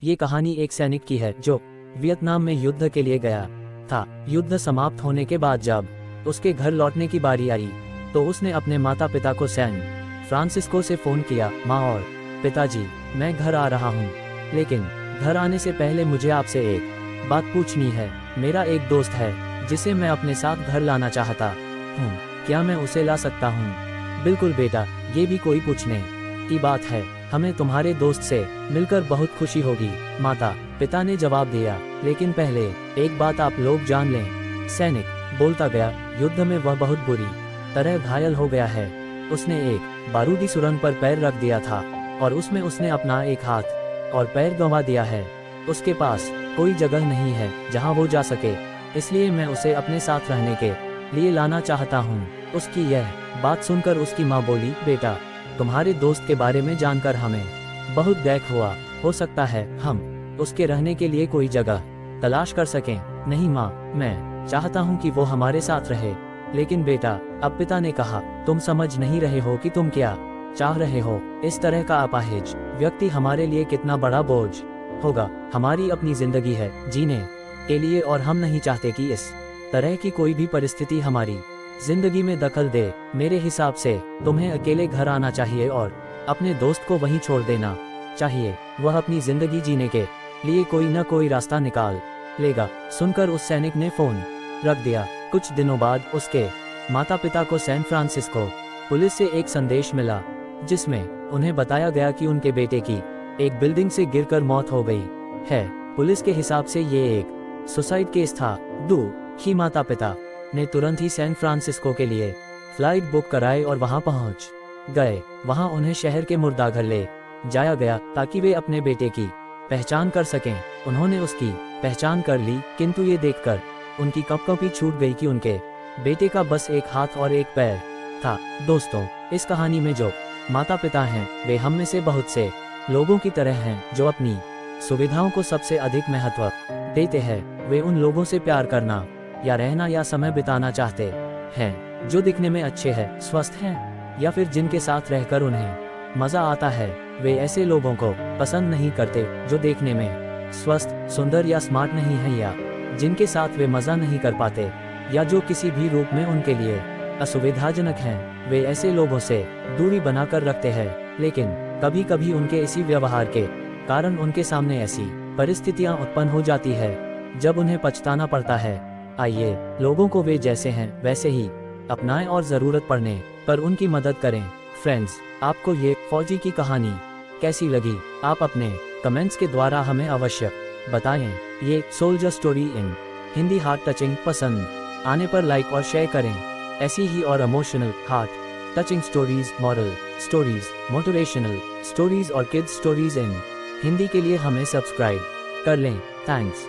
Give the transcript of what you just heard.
ये कहानी एक सैनिक की है जो वियतनाम में युद्ध के लिए गया था। युद्ध समाप्त होने के बाद जब उसके घर लौटने की बारी आई तो उसने अपने माता पिता को सैन फ्रांसिस्को से फ़ोन किया। माँ और पिताजी, मैं घर आ रहा हूँ, लेकिन घर आने से पहले मुझे आपसे एक बात पूछनी है। मेरा एक दोस्त है जिसे मैं अपने साथ घर लाना चाहता हूँ, क्या मैं उसे ला सकता हूँ? बिल्कुल बेटा, ये भी कोई पूछने की बात है, हमें तुम्हारे दोस्त से मिलकर बहुत खुशी होगी, माता पिता ने जवाब दिया। लेकिन पहले एक बात आप लोग जान लें, सैनिक बोलता गया, युद्ध में वह बहुत बुरी तरह घायल हो गया है। उसने एक बारूदी सुरंग पर पैर रख दिया था और उसमें उसने अपना एक हाथ और पैर गंवा दिया है। उसके पास कोई जगह नहीं है जहां वो जा सके, इसलिए मैं उसे अपने साथ रहने के लिए लाना चाहता हूँ। उसकी यह बात सुनकर उसकी माँ बोली, बेटा, तुम्हारे दोस्त के बारे में जानकर हमें बहुत दुख हुआ। हो सकता है हम उसके रहने के लिए कोई जगह तलाश कर सकें। नहीं माँ, मैं चाहता हूँ कि वो हमारे साथ रहे। लेकिन बेटा, अब पिता ने कहा, तुम समझ नहीं रहे हो कि तुम क्या चाह रहे हो। इस तरह का अपाहिज व्यक्ति हमारे लिए कितना बड़ा बोझ होगा। हमारी अपनी जिंदगी है जीने के लिए और हम नहीं चाहते कि इस तरह की कोई भी परिस्थिति हमारी जिंदगी में दखल दे। मेरे हिसाब से तुम्हें अकेले घर आना चाहिए और अपने दोस्त को वहीं छोड़ देना चाहिए। वह अपनी जिंदगी जीने के लिए कोई न कोई रास्ता निकाल लेगा। सुनकर उस सैनिक ने फोन रख दिया। कुछ दिनों बाद उसके माता पिता को सैन फ्रांसिस्को पुलिस से एक संदेश मिला जिसमें उन्हें बताया गया कि उनके बेटे की एक बिल्डिंग से गिरकर मौत हो गई है। पुलिस के हिसाब से ये एक सुसाइड केस था। ही माता पिता ने तुरंत ही सैन फ्रांसिस्को के लिए फ्लाइट बुक कराई और वहां पहुंच गए। वहां उन्हें शहर के मुर्दाघर ले जाया गया ताकि वे अपने बेटे की पहचान कर सकें। उन्होंने उसकी पहचान कर ली, किंतु ये देखकर उनकी कँपकँपी छूट गई कि उनके बेटे का बस एक हाथ और एक पैर था। दोस्तों, इस कहानी में जो माता पिता हैं वे हम में से बहुत से लोगों की तरह हैं जो अपनी सुविधाओं को सबसे अधिक महत्व देते हैं। वे उन लोगों से प्यार करना या रहना या समय बिताना चाहते हैं जो दिखने में अच्छे हैं, स्वस्थ हैं, या फिर जिनके साथ रहकर उन्हें मजा आता है। वे ऐसे लोगों को पसंद नहीं करते जो देखने में स्वस्थ, सुंदर या स्मार्ट नहीं हैं, या जिनके साथ वे मजा नहीं कर पाते, या जो किसी भी रूप में उनके लिए असुविधाजनक हैं। वे ऐसे लोगों से दूरी बनाकर रखते हैं, लेकिन कभी कभी उनके इसी व्यवहार के कारण उनके सामने ऐसी परिस्थितियां उत्पन्न हो जाती है जब उन्हें पछताना पड़ता है। आइए लोगों को वे जैसे हैं वैसे ही अपनाएं और ज़रूरत पड़ने पर उनकी मदद करें। फ्रेंड्स, आपको ये फौजी की कहानी कैसी लगी? आप अपने कमेंट्स के द्वारा हमें अवश्य बताएं। ये soldier story in Hindi heart touching पसंद आने पर लाइक और शेयर करें। ऐसी ही और emotional, heart touching stories, moral stories, motivational stories और किड्स स्टोरीज इन हिंदी के लिए हमें सब्सक्राइब कर लें। थैंक्स।